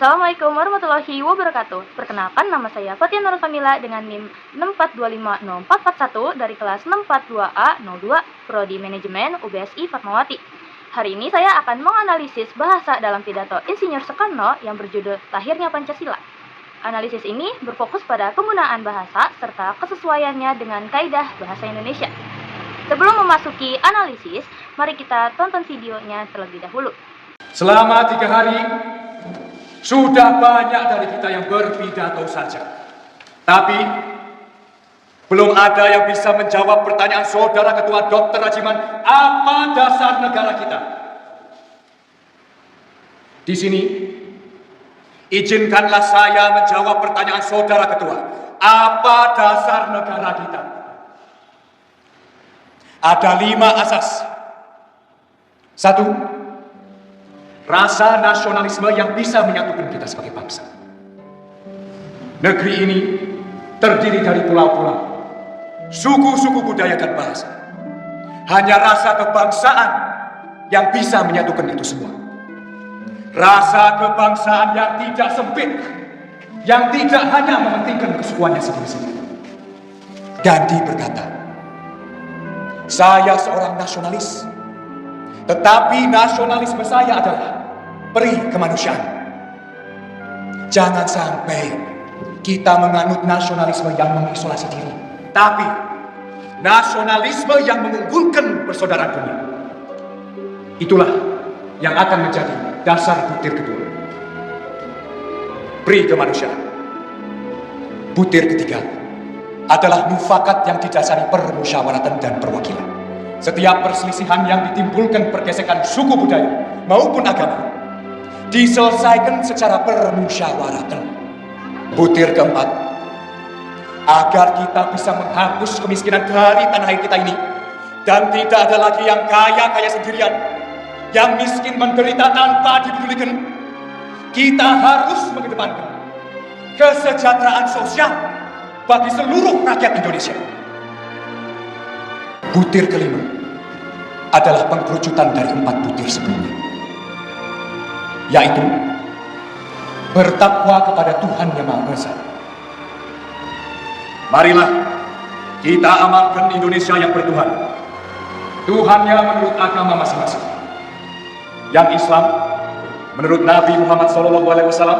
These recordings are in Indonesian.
Assalamualaikum warahmatullahi wabarakatuh. Perkenalkan, nama saya Fatia Nur Famila dengan NIM 6425041 dari kelas 642A02 Prodi Manajemen UBSI Fatmawati. Hari ini saya akan menganalisis bahasa dalam pidato Insinyur Soekarno yang berjudul Lahirnya Pancasila. Analisis ini berfokus pada penggunaan bahasa serta kesesuaiannya dengan kaidah bahasa Indonesia. Sebelum memasuki analisis, mari kita tonton videonya terlebih dahulu. Selama 3 hari, sudah banyak dari kita yang berpidato saja. Tapi, belum ada yang bisa menjawab pertanyaan Saudara Ketua Dr. Rajiman, apa dasar negara kita? Di sini, izinkanlah saya menjawab pertanyaan Saudara Ketua. Apa dasar negara kita? Ada 5 asas. 1. Rasa nasionalisme yang bisa menyatukan kita sebagai bangsa. Negeri ini terdiri dari pulau-pulau, suku-suku budaya dan bahasa. Hanya rasa kebangsaan yang bisa menyatukan itu semua. Rasa kebangsaan yang tidak sempit, yang tidak hanya mementingkan kesukuannya sendiri-sendiri. Gandhi berkata, "Saya seorang nasionalis, tetapi nasionalisme saya adalah peri kemanusiaan." Jangan sampai kita menganut nasionalisme yang mengisolasi diri, tapi nasionalisme yang mengunggulkan persaudaraan dunia. Itulah yang akan menjadi dasar butir kedua. Peri kemanusiaan. Butir ketiga adalah mufakat yang didasari permusyawaratan dan perwakilan. Setiap perselisihan yang ditimbulkan pergesekan suku budaya maupun agama diselesaikan secara permusyawaratan. Butir keempat, agar kita bisa menghapus kemiskinan dari tanah air kita ini dan tidak ada lagi yang kaya sendirian, yang miskin menderita tanpa dipedulikan. Kita harus mengedepankan kesejahteraan sosial bagi seluruh rakyat Indonesia. Butir kelima adalah pengkerucutan dari 4 butir sebelumnya, yaitu bertakwa kepada Tuhan Yang Maha Esa. Marilah kita amalkan Indonesia yang bertuhan. Tuhannya menurut agama masing-masing. Yang Islam menurut Nabi Muhammad SAW,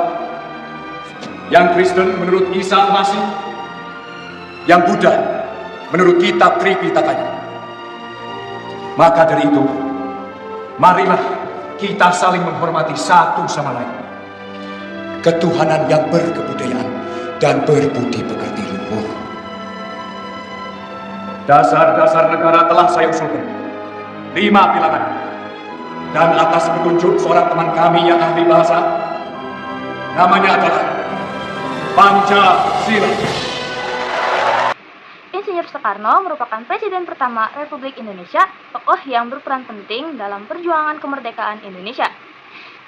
yang Kristen menurut Isa Al-Masih, yang Buddha menurut kitab Tripitaka. Maka dari itu, marilah kita saling menghormati satu sama lain. Ketuhanan yang berkebudayaan dan berbudi pekerti luhur. Dasar-dasar negara telah saya usulkan. 5 bilangan. Dan atas petunjuk seorang teman kami yang ahli bahasa, namanya adalah Pancasila. Insinyur Soekarno merupakan Presiden pertama Republik Indonesia, tokoh yang berperan penting dalam perjuangan kemerdekaan Indonesia.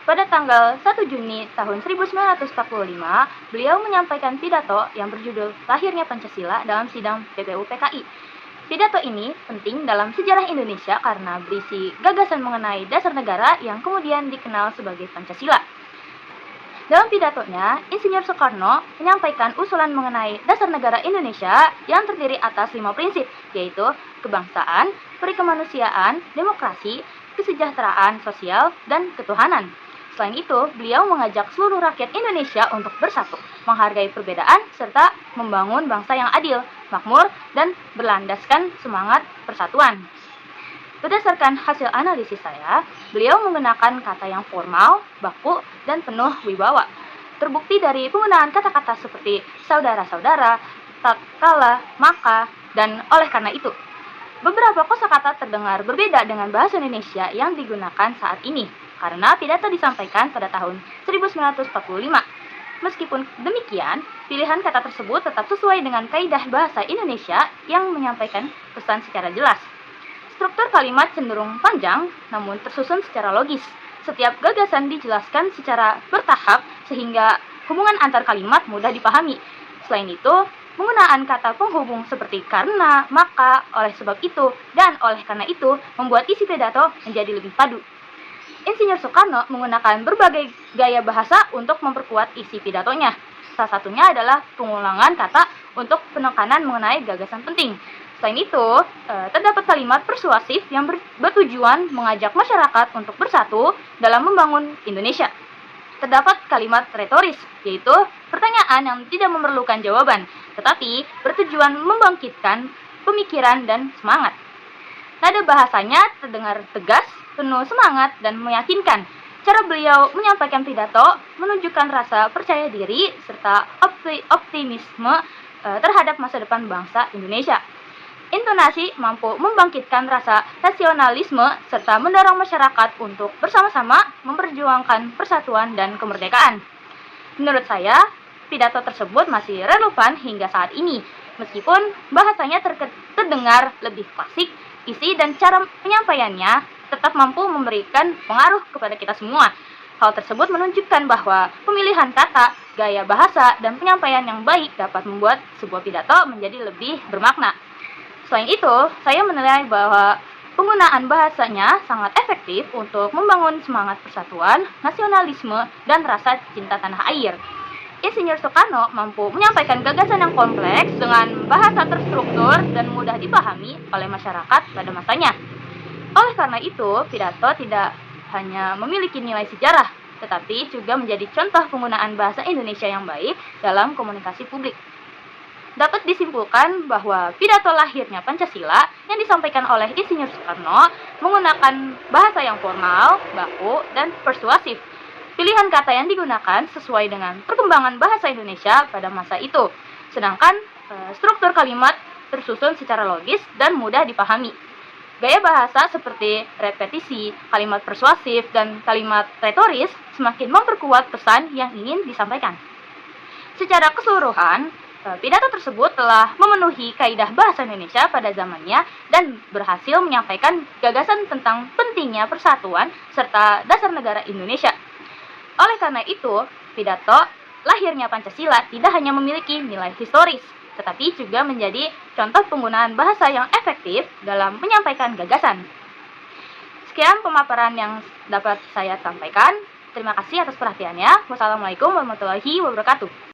Pada tanggal 1 Juni tahun 1945, beliau menyampaikan pidato yang berjudul Lahirnya Pancasila dalam sidang PPU PKI. Pidato ini penting dalam sejarah Indonesia karena berisi gagasan mengenai dasar negara yang kemudian dikenal sebagai Pancasila. Dalam pidatonya, Insinyur Soekarno menyampaikan usulan mengenai dasar negara Indonesia yang terdiri atas 5 prinsip, yaitu kebangsaan, perikemanusiaan, demokrasi, kesejahteraan sosial, dan ketuhanan. Selain itu, beliau mengajak seluruh rakyat Indonesia untuk bersatu, menghargai perbedaan, serta membangun bangsa yang adil, makmur, dan berlandaskan semangat persatuan. Berdasarkan hasil analisis saya, beliau menggunakan kata yang formal, baku, dan penuh wibawa. Terbukti dari penggunaan kata-kata seperti saudara-saudara, tak kala, maka, dan oleh karena itu. Beberapa kosakata terdengar berbeda dengan bahasa Indonesia yang digunakan saat ini, karena pidato disampaikan pada tahun 1945. Meskipun demikian, pilihan kata tersebut tetap sesuai dengan kaidah bahasa Indonesia yang menyampaikan pesan secara jelas. Struktur kalimat cenderung panjang, namun tersusun secara logis. Setiap gagasan dijelaskan secara bertahap sehingga hubungan antar kalimat mudah dipahami. Selain itu, penggunaan kata penghubung seperti karena, maka, oleh sebab itu, dan oleh karena itu membuat isi pidato menjadi lebih padu. Insinyur Soekarno menggunakan berbagai gaya bahasa untuk memperkuat isi pidatonya. Salah satunya adalah pengulangan kata untuk penekanan mengenai gagasan penting. Selain itu, terdapat kalimat persuasif yang bertujuan mengajak masyarakat untuk bersatu dalam membangun Indonesia. Terdapat kalimat retoris, yaitu pertanyaan yang tidak memerlukan jawaban, tetapi bertujuan membangkitkan pemikiran dan semangat. Nada bahasanya terdengar tegas, penuh semangat, dan meyakinkan. Cara beliau menyampaikan pidato menunjukkan rasa percaya diri serta optimisme terhadap masa depan bangsa Indonesia. Intonasi mampu membangkitkan rasa nasionalisme serta mendorong masyarakat untuk bersama-sama memperjuangkan persatuan dan kemerdekaan. Menurut saya, pidato tersebut masih relevan hingga saat ini, meskipun bahasanya terdengar lebih klasik, isi dan cara penyampaiannya tetap mampu memberikan pengaruh kepada kita semua. Hal tersebut menunjukkan bahwa pemilihan kata, gaya bahasa, dan penyampaian yang baik dapat membuat sebuah pidato menjadi lebih bermakna. Selain itu, saya menilai bahwa penggunaan bahasanya sangat efektif untuk membangun semangat persatuan, nasionalisme, dan rasa cinta tanah air. Insinyur Soekarno mampu menyampaikan gagasan yang kompleks dengan bahasa terstruktur dan mudah dipahami oleh masyarakat pada masanya. Oleh karena itu, pidato tidak hanya memiliki nilai sejarah, tetapi juga menjadi contoh penggunaan bahasa Indonesia yang baik dalam komunikasi publik. Dapat disimpulkan bahwa pidato lahirnya Pancasila yang disampaikan oleh Insinyur Soekarno menggunakan bahasa yang formal, baku, dan persuasif. Pilihan kata yang digunakan sesuai dengan perkembangan bahasa Indonesia pada masa itu, sedangkan struktur kalimat tersusun secara logis dan mudah dipahami. Gaya bahasa seperti repetisi, kalimat persuasif, dan kalimat retoris semakin memperkuat pesan yang ingin disampaikan. Secara keseluruhan, pidato tersebut telah memenuhi kaidah bahasa Indonesia pada zamannya dan berhasil menyampaikan gagasan tentang pentingnya persatuan serta dasar negara Indonesia. Oleh karena itu, pidato lahirnya Pancasila tidak hanya memiliki nilai historis, tetapi juga menjadi contoh penggunaan bahasa yang efektif dalam menyampaikan gagasan. Sekian pemaparan yang dapat saya sampaikan. Terima kasih atas perhatiannya. Wassalamualaikum warahmatullahi wabarakatuh.